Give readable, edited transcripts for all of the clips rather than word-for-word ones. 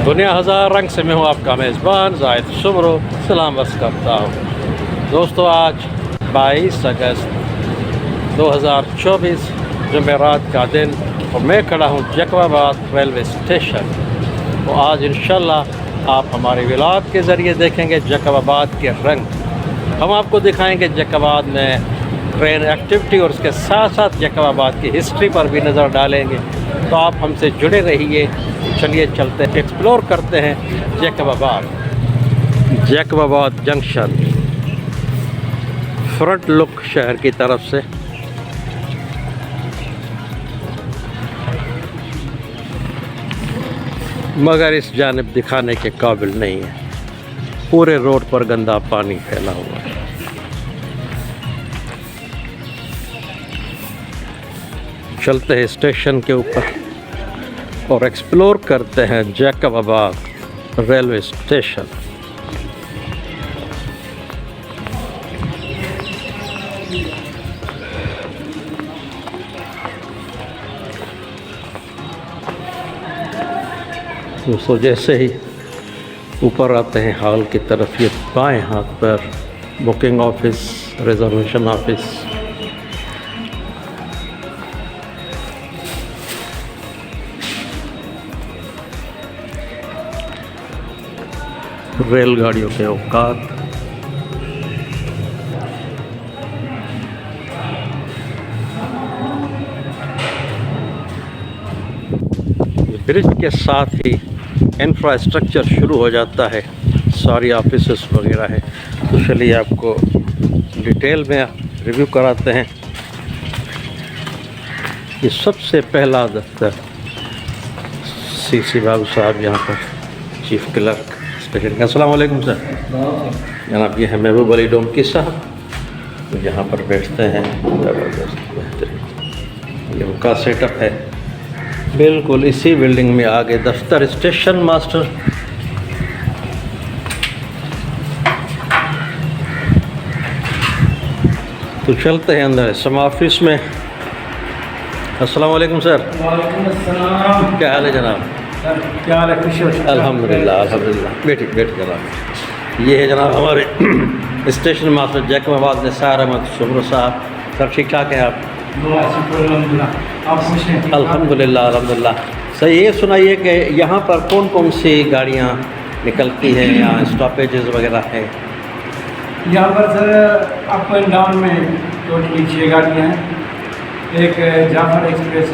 दुनिया हज़ार रंग से मैं हूँ आपका मेज़बान ज़ाहिद शुमरो सलाम बस करता हूँ। दोस्तों आज 22 अगस्त 2024 जुमेरात का दिन और मैं खड़ा हूँ जैकबाबाद रेलवे स्टेशन। तो आज इंशाल्लाह आप हमारे व्लॉग के ज़रिए देखेंगे जैकबाबाद के रंग। हम आपको दिखाएंगे जैकबाबाद में ट्रेन एक्टिविटी और उसके साथ साथ जैकबाबाद की हिस्ट्री पर भी नज़र डालेंगे। तो आप हमसे जुड़े रहिए। चलिए चलते हैं, एक्सप्लोर करते हैं जैकबाबाद जंक्शन। फ्रंट लुक शहर की तरफ से मगर इस जानिब दिखाने के काबिल नहीं है। पूरे रोड पर गंदा पानी फैला हुआ है। चलते हैं स्टेशन के ऊपर और एक्सप्लोर करते हैं जैकबाबाद रेलवे स्टेशन। दोस्तों जैसे ही ऊपर आते हैं हॉल की तरफ, ये बाएं हाथ पर बुकिंग ऑफिस, रिजर्वेशन ऑफिस। रेलगाड़ियों के औकात, ब्रिज के साथ ही इंफ्रास्ट्रक्चर शुरू हो जाता है, सारी ऑफिसेस वगैरह है। तो चलिए आपको डिटेल में रिव्यू कराते हैं। ये सबसे पहला दफ्तर सीसी बाबू साहब, यहाँ पर चीफ क्लर्क स्टेशन। अस्सलाम वालेकुम सर। जनाब ये है महबूब अली डोमकी साहब, तो यहाँ पर बैठते हैं। ज़बरदस्त बेहतरीन ये उनका सेटअप है। बिल्कुल इसी बिल्डिंग में आगे दफ्तर स्टेशन मास्टर। तो चलते हैं अंदर सम ऑफिस में। अस्सलाम वालेकुम सर। वालेकुम अस्सलाम। क्या हाल है जनाब? सर क्या हाल है? खुशी हो? अल्हम्दुलिल्लाह अल्हम्दुलिल्लाह। बैठिए बैठिए जनाब। ये है जनाब हमारे स्टेशन मास्टर जैकबाबाद निसार अहमद शुमरो साहब। सर ठीक ठाक हैं आप? आप खुश हैं? अल्हम्दुलिल्लाह अल्हम्दुलिल्लाह। सर ये सुनाइए कि यहाँ पर कौन कौन सी गाड़ियाँ निकलती हैं, यहाँ स्टॉपेजेस वगैरह है? यहाँ पर सर अप एंड डाउन में टोटली 6 गाड़ियाँ हैं। एक जाफर एक्सप्रेस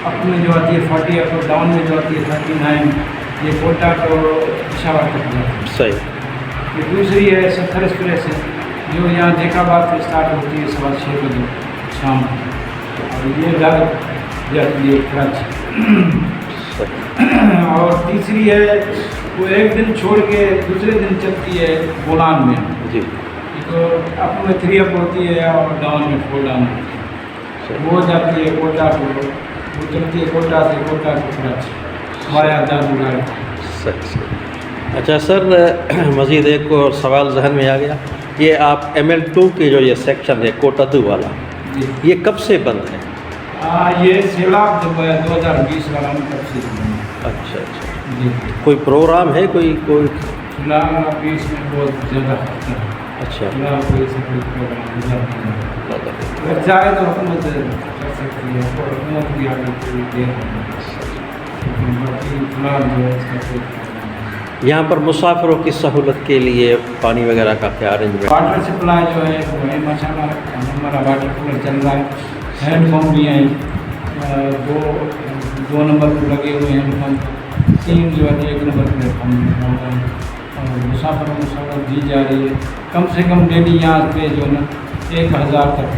अप में जो आती है 40, अप डाउन में जो आती है 39, ये कोटा को पिशावर तक जाती है। सही। ये दूसरी है सफर एक्सप्रेस है, जो यहाँ जैकबाबाद से स्टार्ट होती है 6:15 बजे शाम को, और ये डायरेक्ट जाती है कराची। और तीसरी है वो एक दिन छोड़ के दूसरे दिन चलती है बोलान में जी। तो अप में 3 अप होती है और डाउन में 4 डाउन होती है। वो जाती है कोटा को, वो चलती है कोटा से कोटा को कराची वाया दादूगढ़। अच्छा सर, मज़ीद एक और सवाल जहन में आ गया। ये आप ML2 के जो ये सेक्शन है कोटा 2 वाला, ये कब से बंद है? ये सैलाब जब 2020 वाला में तब से बंद है। अच्छा अच्छा जी। कोई प्रोग्राम है कोई फिलहाल अभी इसमें बहुत ज़्यादा खर्चा है। अच्छा फिलहाल कोई से कोई प्रोग्राम अगर चाहे तो हुकूमत कर सकती है और हुकूमत भी आगे कोई दे लेकिन बाकी फिलहाल जो है इसका कोई। यहाँ पर मुसाफिरों की सहूलत के लिए पानी वगैरह का क्या अरेंजमेंट? वाटर सप्लाई जो है वो है माशाल्लाह, हमारा वाटर कूलर चल रहा है। हैंडपम्प भी हैं, दो नंबर पर लगे हुए हैंडपम्प, 3 जो है 1 नंबर पर और मुसाफिरों को सहूलत दी जा रही है। कम से कम डेली यहाँ पे जो है ना 1000 तक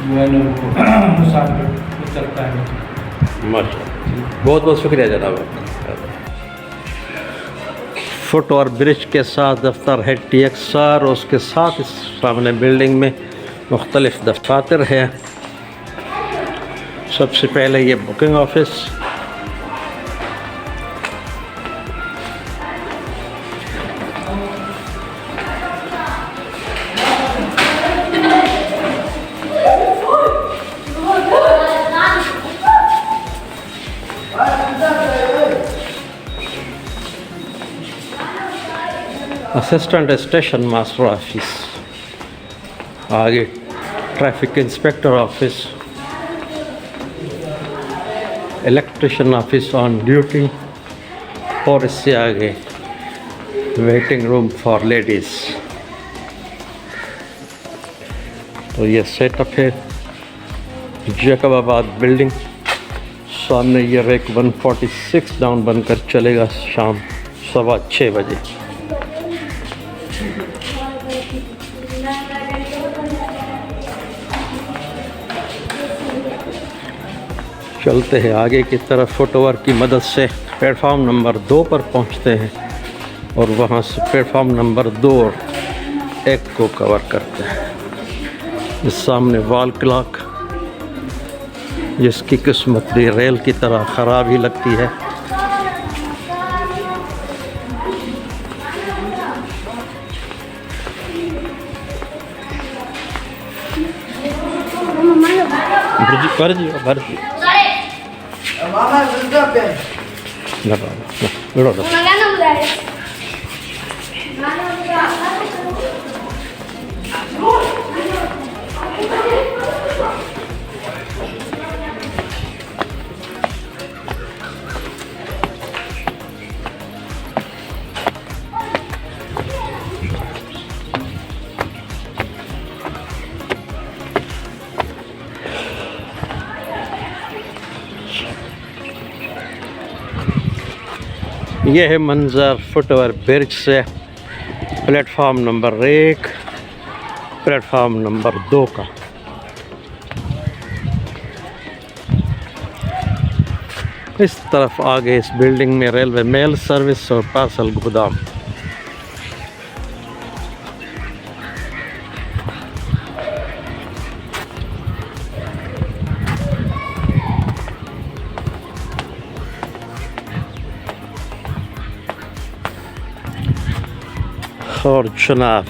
जो है ना वो मुसाफिर को चलता है। माशाल्लाह, बहुत बहुत शुक्रिया जनाब। फुट और ब्रिज के साथ दफ्तर है TXR, और उसके साथ इस सामने बिल्डिंग में मुख्तलिफ दफातर हैं। सबसे पहले ये booking office, assistant station master office, आगे traffic inspector office, electrician office on duty, और इससे आगे वेटिंग रूम फॉर लेडीज़। तो ये सेटअप है जैकबाबाद बिल्डिंग। सामने ये रेक 146 डाउन बनकर चलेगा शाम 6:15 बजे। चलते हैं आगे की तरफ, फुटओवर की मदद से प्लेटफॉर्म नंबर 2 पर पहुंचते हैं और वहां से प्लेटफॉर्म नंबर 2 और 1 को कवर करते हैं। इस सामने वॉल क्लॉक, जिसकी किस्मत भी रेल की तरह ख़राब ही लगती है। भर ये है मंज़र फुटओवर ब्रिज से प्लेटफॉर्म नंबर 1 प्लेटफॉर्म नंबर 2 का। इस तरफ आगे इस बिल्डिंग में रेलवे मेल सर्विस और पार्सल गोदाम। और जनाब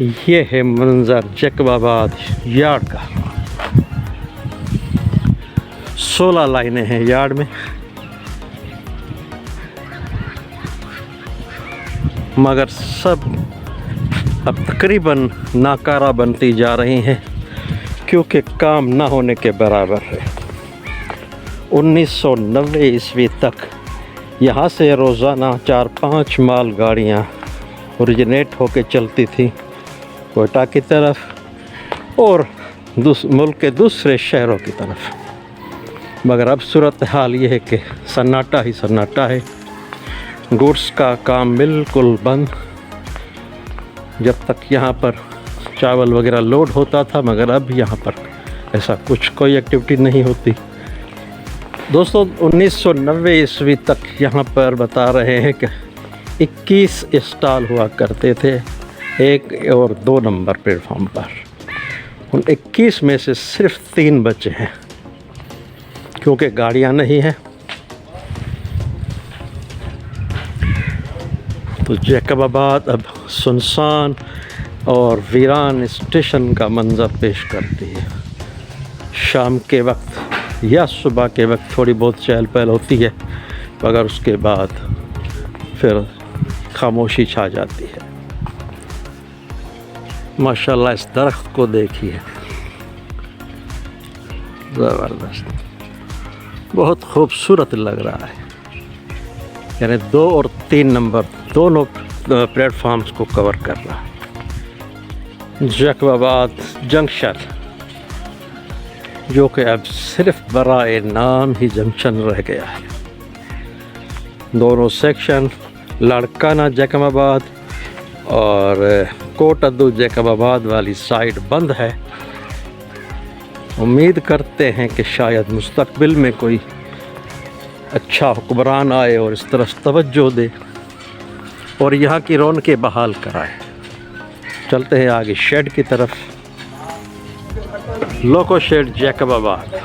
ये है मंजर जैकबाबाद यार्ड का। 16 लाइनें हैं यार्ड में, मगर सब अब तकरीबन नाकारा बनती जा रही हैं क्योंकि काम ना होने के बराबर है। 1990 ईस्वी तक यहाँ से रोज़ाना 4-5 माल गाड़ियाँ ओरिजिनेट होके चलती थी कोयटा की तरफ और मुल्क के दूसरे शहरों की तरफ। मगर अब सूरत हाल ये है कि सन्नाटा ही सन्नाटा है, गुड्स का काम बिल्कुल बंद। जब तक यहाँ पर चावल वगैरह लोड होता था, मगर अब यहाँ पर ऐसा कुछ कोई एक्टिविटी नहीं होती। दोस्तों 1990 ईस्वी तक यहाँ पर बता रहे हैं कि 21 स्टॉल हुआ करते थे 1 और 2 नंबर प्लेटफॉर्म पर। उन 21 में से सिर्फ 3 बचे हैं क्योंकि गाड़ियाँ नहीं हैं। तो जैकबाबाद अब सुनसान और वीरान स्टेशन का मंजर पेश करती है। शाम के वक्त या सुबह के वक्त थोड़ी बहुत चहल पहल होती है, मगर उसके बाद फिर खामोशी छा जाती है। माशाल्लाह इस दरख्त को देखिए, ज़बरदस्त, बहुत खूबसूरत लग रहा है। यानी 2 और 3 नंबर दोनों प्लेटफॉर्म्स को कवर कर रहा है। जैकबाबाद जंक्शन, जो कि अब सिर्फ बराए नाम ही जंक्शन रह गया है। दोनों सेक्शन लाड़काना जैकबाबाद और कोटअद्दू जैकबाबाद वाली साइड बंद है। उम्मीद करते हैं कि शायद मुस्तकबिल में कोई अच्छा हुक्मरान आए और इस तरफ तवज्जो दे और यहाँ की रौनकें बहाल कराए। चलते हैं आगे शेड की तरफ, लोको शेड जैकबाबाद।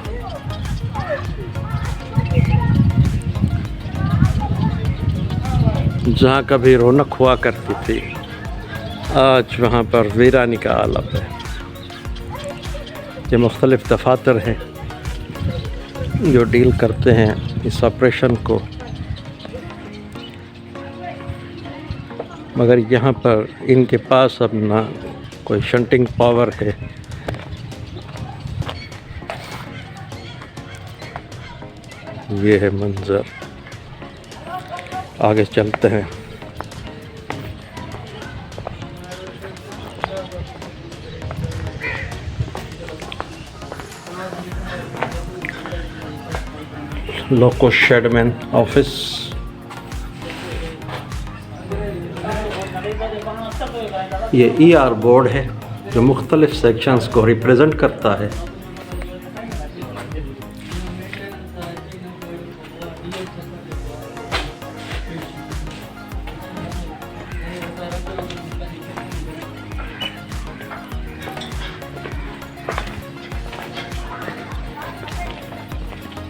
जहाँ कभी रौनक हुआ करती थी, आज वहाँ पर वीरानी का आलम है। ये मुख्तलिफ दफातर हैं जो डील करते हैं इस ऑपरेशन को मगर यहाँ पर इनके पास अब ना कोई शंटिंग पावर है। ये है मंज़र, आगे चलते हैं। लोको शेडमैन ऑफिस। ये ER बोर्ड है जो मुख्तलिफ सेक्शंस को रिप्रेजेंट करता है।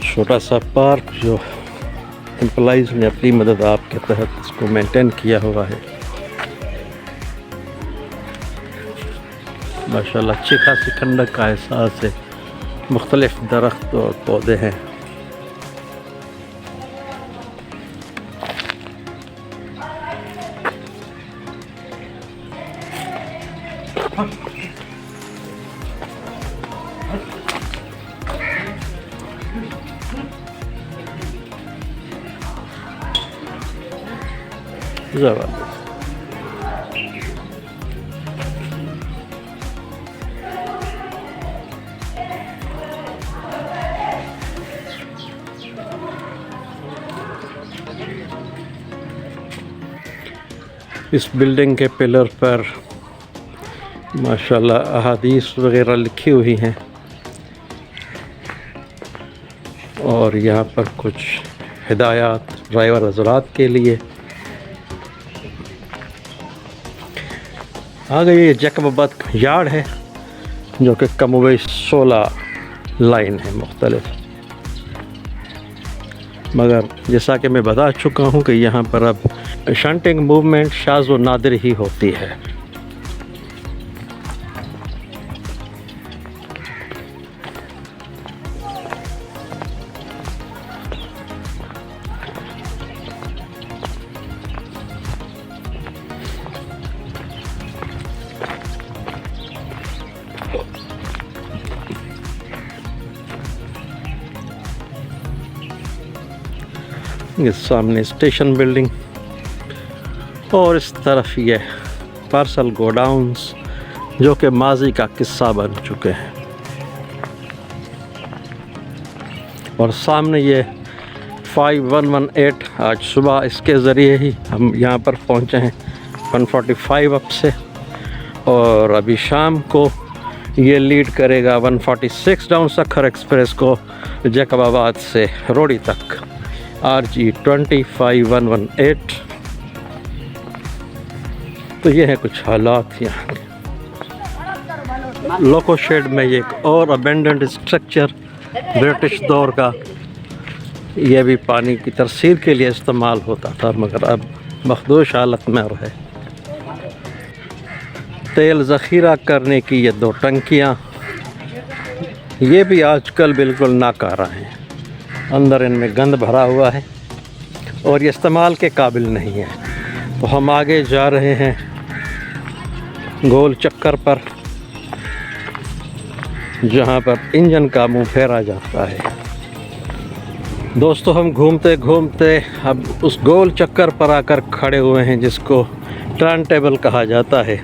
छोटा सा पार्क जो एम्प्लॉइज़ ने अपनी मदद आपके तहत इसको मेंटेन किया हुआ है। माशाल्लाह अच्छी खासी ठंडक का एहसास है। मुख्तलिफ दरख्त और पौधे हैं। ज़बरदस्त। इस बिल्डिंग के पिलर पर माशाल्लाह अहादीस वगैरह लिखी हुई हैं और यहाँ पर कुछ हिदायत ड्राइवर हज़रात के लिए। आगे ये जैकबाबाद यार्ड है जो कि कमोबेश 16 लाइन है मुख्तलिफ। मगर जैसा कि मैं बता चुका हूँ कि यहाँ पर अब शंटिंग मूवमेंट शाज़ व नादिर ही होती है। इस सामने स्टेशन बिल्डिंग और इस तरफ ये पार्सल गोडाउन्स जो कि माजी का किस्सा बन चुके हैं। और सामने ये 5118 आज सुबह इसके ज़रिए ही हम यहाँ पर पहुँचे हैं 145 अप से, और अभी शाम को ये लीड करेगा 146 डाउन सखर एक्सप्रेस को जैकबाबाद से रोड़ी तक RG 25118। तो ये है कुछ हालात यहाँ के। लोको शेड में ये एक और अबेंडेंट स्ट्रक्चर ब्रिटिश दौर का, यह भी पानी की तरसील के लिए इस्तेमाल होता था मगर अब मखदूश हालत में है। तेल ज़ख़ीरा करने की ये 2 टंकियाँ, ये भी आजकल बिल्कुल नाकारा हैं। अंदर इनमें गंद भरा हुआ है और ये इस्तेमाल के काबिल नहीं है। तो हम आगे जा रहे हैं गोल चक्कर पर, जहाँ पर इंजन का मुंह फेरा जाता है। दोस्तों हम घूमते घूमते अब उस गोल चक्कर पर आकर खड़े हुए हैं जिसको टर्न टेबल कहा जाता है।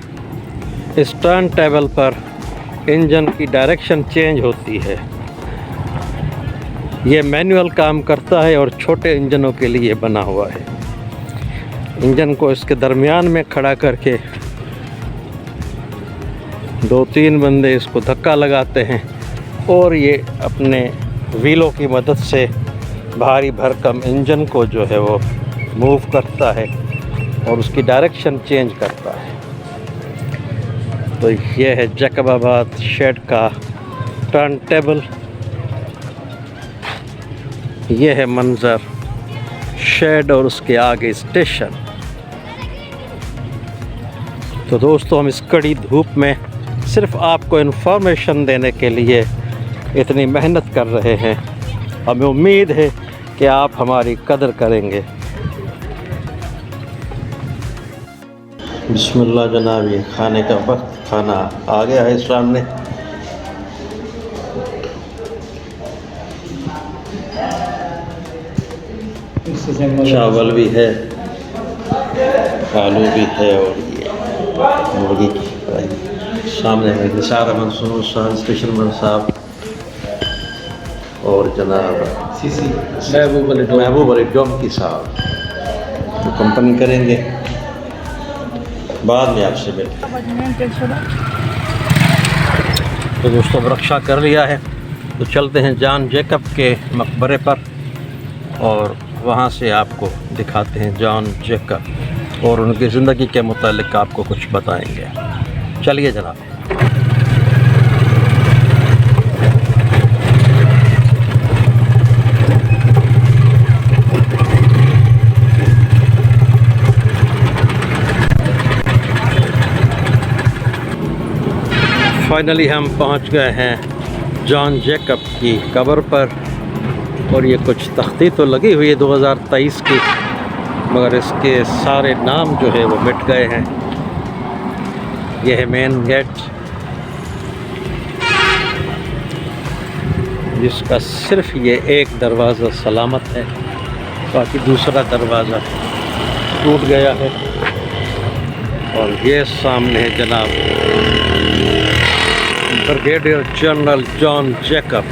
इस टर्न टेबल पर इंजन की डायरेक्शन चेंज होती है। ये मैनुअल काम करता है और छोटे इंजनों के लिए बना हुआ है। इंजन को इसके दरमियान में खड़ा करके 2-3 बंदे इसको धक्का लगाते हैं और ये अपने व्हीलों की मदद से भारी भरकम इंजन को जो है वो मूव करता है और उसकी डायरेक्शन चेंज करता है। तो ये है जैकबाबाद शेड का टर्न टेबल। ये है मंज़र शेड और उसके आगे स्टेशन। तो दोस्तों हम इस कड़ी धूप में सिर्फ आपको इन्फॉर्मेशन देने के लिए इतनी मेहनत कर रहे हैं। हमें उम्मीद है कि आप हमारी कदर करेंगे। बिस्मिल्लाह जनाब, ये खाने का वक्त, खाना आ गया है सामने। चावल भी है, आलू भी है और ये मुर्गी की फ्राई। सामने है निसार अहमद सुनूर साहब, स्टेशन साहब और जनाब महबूब अली डोमकी साहब, तो कंपनी करेंगे, बाद में आपसे मिलते। तो दोस्तों रक्षा कर लिया है, तो चलते हैं जॉन जैकब के मकबरे पर और वहाँ से आपको दिखाते हैं जॉन जैकब और उनकी ज़िंदगी के मुतालिक आपको कुछ बताएंगे। चलिए जनाब। फाइनली हम पहुंच गए हैं जॉन जैकब की कब्र पर और ये कुछ तख्ती तो लगी हुई है 2023 की, मगर इसके सारे नाम जो है वो मिट गए हैं। ये है मेन गेट, जिसका सिर्फ ये एक दरवाज़ा सलामत है, बाकी दूसरा दरवाज़ा टूट गया है। और ये सामने है जनाब brigadier general John Jacob.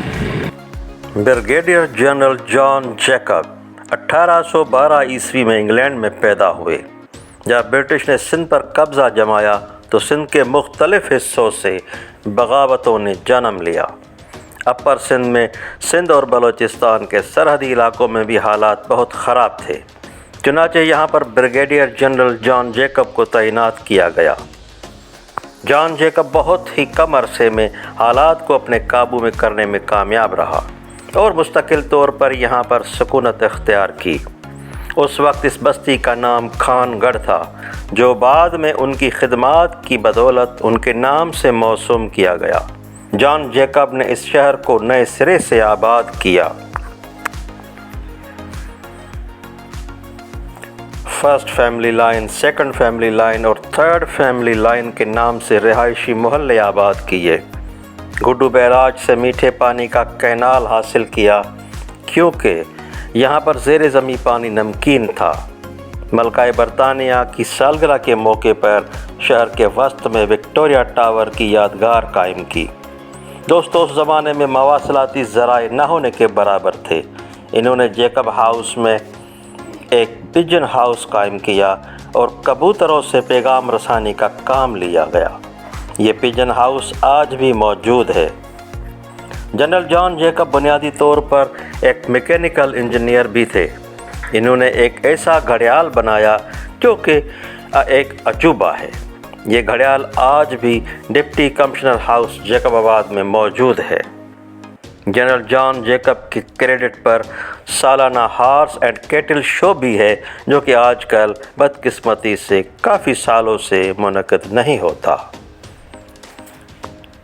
Brigadier general John Jacob 1812 ईस्वी में इंग्लैंड में पैदा हुए। जब ब्रिटिश ने सिंध पर कब्ज़ा जमाया तो सिंध के मुख्तलिफ़ हिस्सों से बगावतों ने जन्म लिया। अपर सिंध में सिंध और बलूचिस्तान के सरहदी इलाकों में भी हालात बहुत ख़राब थे। चुनांचे यहाँ पर ब्रिगेडियर जनरल जॉन जैकब को तैनात किया गया। जॉन जैकब बहुत ही कम अरसे में हालात को अपने काबू में करने में कामयाब रहा और मुस्तकिल तौर पर यहाँ पर सुकूनत इख्तियार की। उस वक्त इस बस्ती का नाम खानगढ़ था, जो बाद में उनकी खिदमात की बदौलत उनके नाम से मौसूम किया गया। जॉन जैकब ने इस शहर को नए सिरे से आबाद किया। First family line, second family line और थर्ड फैमिली लाइन के नाम से रिहायशी मोहल्ले आबाद किए। गुड्डू बैराज से मीठे पानी का कैनाल हासिल किया, क्योंकि यहाँ पर ज़ेर ज़मीं पानी नमकीन था। मलकाए बरतानिया की सालगिरह के मौके पर शहर के वस्त में विक्टोरिया टावर की यादगार कायम की। दोस्तों, उस ज़माने में मवासलाती ज़राए न होने के बराबर थे। इन्होंने जैकब हाउस में एक पिजन हाउस कायम किया और कबूतरों से पैगाम रसानी का काम लिया गया। ये पिजन हाउस आज भी मौजूद है। जनरल जॉन जैकब बुनियादी तौर पर एक मैकेनिकल इंजीनियर भी थे। इन्होंने एक ऐसा घड़ियाल बनाया जो कि एक अजूबा है। ये घड़ियाल आज भी डिप्टी कमिश्नर हाउस जैकबाबाद में मौजूद है। जनरल जॉन जैकब के क्रेडिट पर सालाना हॉर्स एंड कैटल शो भी है, जो कि आजकल बदकिस्मती से काफ़ी सालों से मुनक़िद नहीं होता।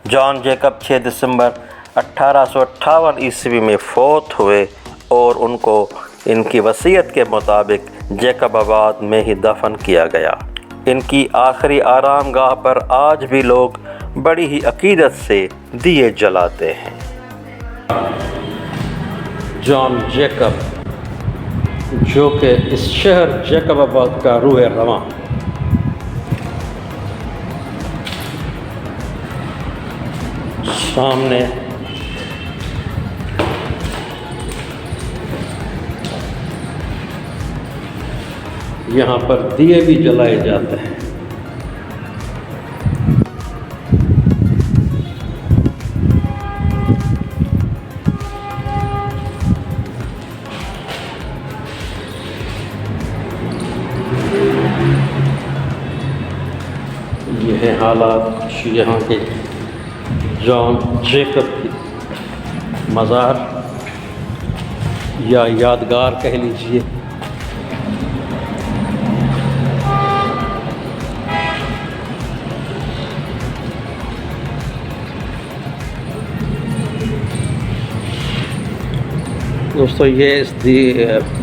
जॉन जैकब 6 दिसंबर 1858 ईस्वी में फौत हुए और उनको इनकी वसीयत के मुताबिक जैकबाबाद में ही दफन किया गया। इनकी आखिरी आरामगाह पर आज भी लोग बड़ी ही अकीदत से दिए जलाते हैं। जॉन जैकब, जो कि इस शहर जैकबाबाद का रूह रवां, सामने यहाँ पर दिए भी जलाए जाते हैं। ये है हालात यहाँ के जॉन जैकब की मज़ार या यादगार कह लीजिए। दोस्तों, ये इस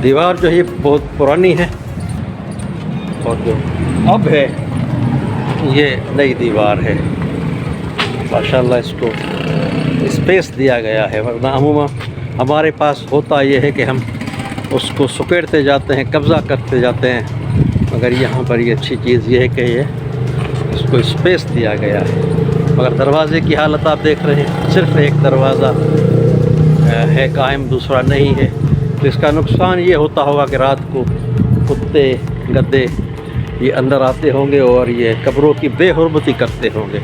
दीवार जो है बहुत पुरानी है और जो अब है ये नई दीवार है, माशाल्लाह इसको स्पेस दिया गया है, वरना अमूमन हमारे पास होता ये है कि हम उसको सुकेड़ते जाते हैं, कब्ज़ा करते जाते हैं, मगर यहाँ पर ये अच्छी चीज़ ये है कि ये इसको स्पेस दिया गया है। मगर दरवाज़े की हालत आप देख रहे हैं, सिर्फ एक दरवाज़ा है कायम, दूसरा नहीं है। तो इसका नुकसान ये होता होगा कि रात को कुत्ते गद्दे ये अंदर आते होंगे और ये कब्रों की बेहुरमती करते होंगे।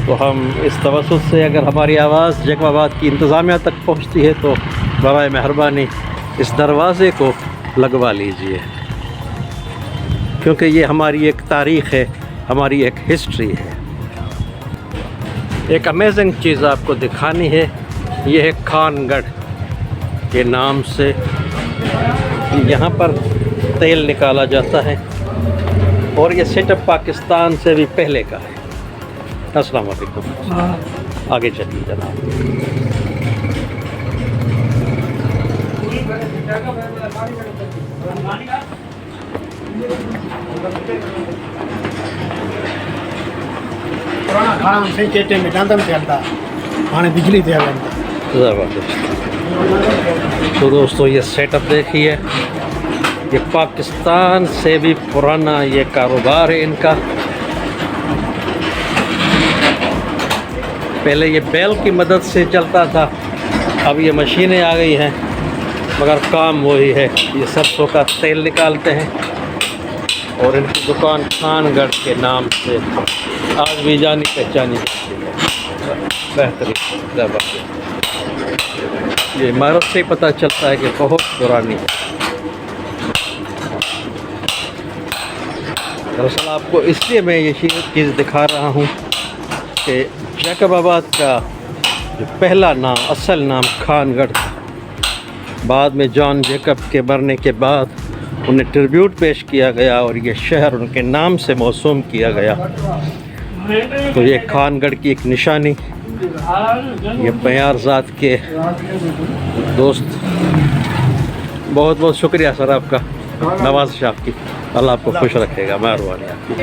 तो हम इस तवज्जुह से अगर हमारी आवाज़ जैकबाबाद की इंतज़ामिया तक पहुंचती है तो बराए मेहरबानी इस दरवाज़े को लगवा लीजिए, क्योंकि ये हमारी एक तारीख़ है, हमारी एक हिस्ट्री है। एक अमेजिंग चीज़ आपको दिखानी है, ये है खानगढ़ के नाम से। यहाँ पर तेल निकाला जाता है और ये सेटअप पाकिस्तान से भी पहले का है। अस्सलाम वालेकुम, आगे चलिए जनाब। पुराना खाना सही चेटे में डांदम चलता, हाणे बिजली ते हलंदा। ज़बरदस्त। तो दोस्तों ये सेटअप देखिए, ये पाकिस्तान से भी पुराना ये कारोबार है इनका। पहले ये बैल की मदद से चलता था, अब ये मशीनें आ गई हैं, मगर काम वही है। ये सरसों का तेल निकालते हैं और इनकी दुकान खानगढ़ के नाम से आज भी जानी पहचानी जाती है। बेहतरीन, ज़बरदस्त। ये इमारत से पता चलता है कि बहुत पुरानी है। दरअसल आपको इसलिए मैं ये चीज़ दिखा रहा हूँ कि जैकबाबाद का जो पहला नाम, असल नाम खानगढ़ था। बाद में जॉन जैकब के मरने के बाद उन्हें ट्रिब्यूट पेश किया गया और ये शहर उनके नाम से मौसूम किया गया। तो ये खानगढ़ की एक निशानी, ये बयारज़ाद के दोस्त, बहुत बहुत शुक्रिया सर आपका, नवाज़ शाह की, अल्लाह आपको खुश रखेगा, मेहरबानी आपकी।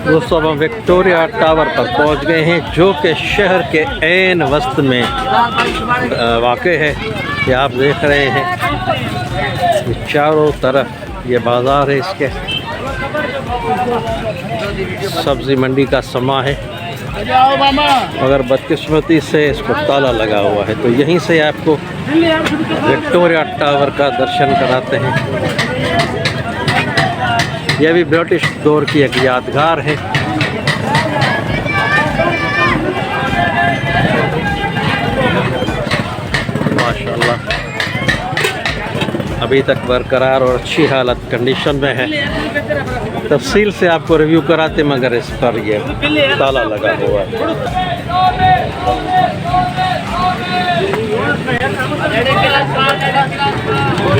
दोस्तों अब हम विक्टोरिया टावर पर पहुंच गए हैं, जो कि शहर के ऐन वस्त में वाक़ है। ये आप देख रहे हैं, चारों तरफ ये बाज़ार है, इसके सब्ज़ी मंडी का समा है, मगर बदकिस्मती से इसको ताला लगा हुआ है। तो यहीं से आपको विक्टोरिया टावर का दर्शन कराते हैं। यह भी ब्रिटिश दौर की एक यादगार है। माशाल्लाह अभी तक बरकरार और अच्छी हालत कंडीशन में है। तफसील से आपको रिव्यू कराते, मगर इस पर ये ताला लगा हुआ है।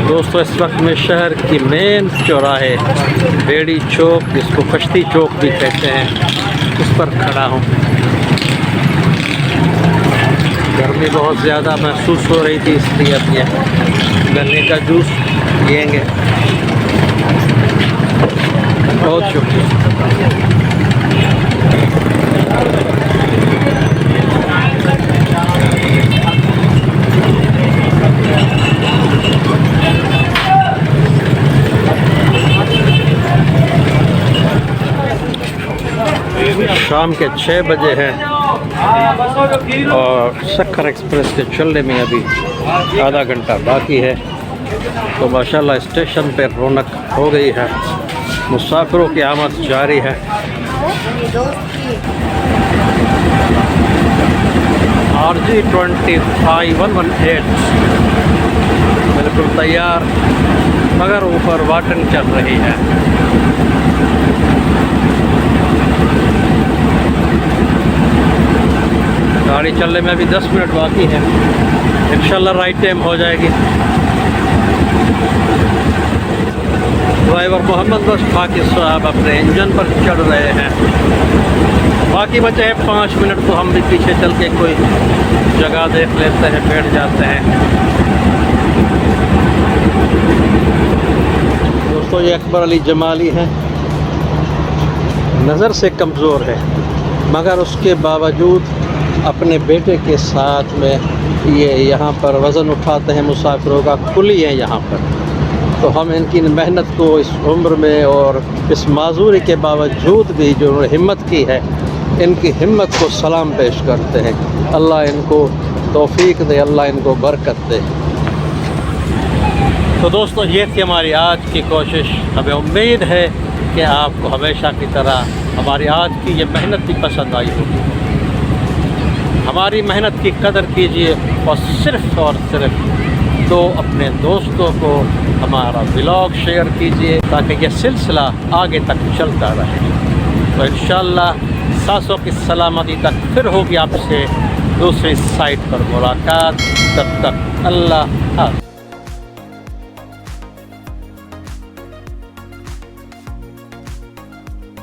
दोस्तों इस वक्त में शहर की मेन चौराहे बेड़ी चौक, जिसको कश्ती चौक भी कहते हैं, उस पर खड़ा हूँ। गर्मी बहुत ज़्यादा महसूस हो रही थी, इसलिए अब ये गन्ने का जूस पिएंगे। बहुत शुक्रिया। शाम के 6 बजे हैं और सक्खर एक्सप्रेस के चलने में अभी आधा घंटा बाकी है। तो माशाल्लाह स्टेशन पर रौनक हो गई है, मुसाफिरों की आमद जारी है। RG 25118 बिल्कुल तैयार, मगर ऊपर वाटन चल रही है। गाड़ी चलने में अभी 10 मिनट बाकी है, इंशाल्लाह राइट टाइम हो जाएगी। ड्राइवर मोहम्मद बस बाकी साहब अपने इंजन पर चढ़ रहे हैं। बाकी बचे हैं 5 मिनट, तो हम भी पीछे चल के कोई जगह देख लेते हैं, बैठ जाते हैं। दोस्तों ये अकबर अली जमाली हैं, नज़र से कमज़ोर है, मगर उसके बावजूद अपने बेटे के साथ में ये यहाँ पर वज़न उठाते हैं, मुसाफिरों का कुली है यहाँ पर। तो हम इनकी मेहनत को इस उम्र में और इस माजूरी के बावजूद भी जो उन्होंने हिम्मत की है, इनकी हिम्मत को सलाम पेश करते हैं। अल्लाह इनको तौफीक दे, अल्लाह इनको बरकत दे। तो दोस्तों, ये थी हमारी आज की कोशिश। हमें उम्मीद है कि आपको हमेशा की तरह हमारी आज की ये मेहनत भी पसंद आई होगी। हमारी मेहनत की कदर कीजिए और सिर्फ़ तो अपने दोस्तों को हमारा व्लॉग शेयर कीजिए ताकि ये सिलसिला आगे तक चलता रहे। तो इंशाअल्लाह सांसों की सलामती तक फिर होगी आपसे दूसरी साइट पर मुलाकात। तब तक अल्लाह हाफ़िज़।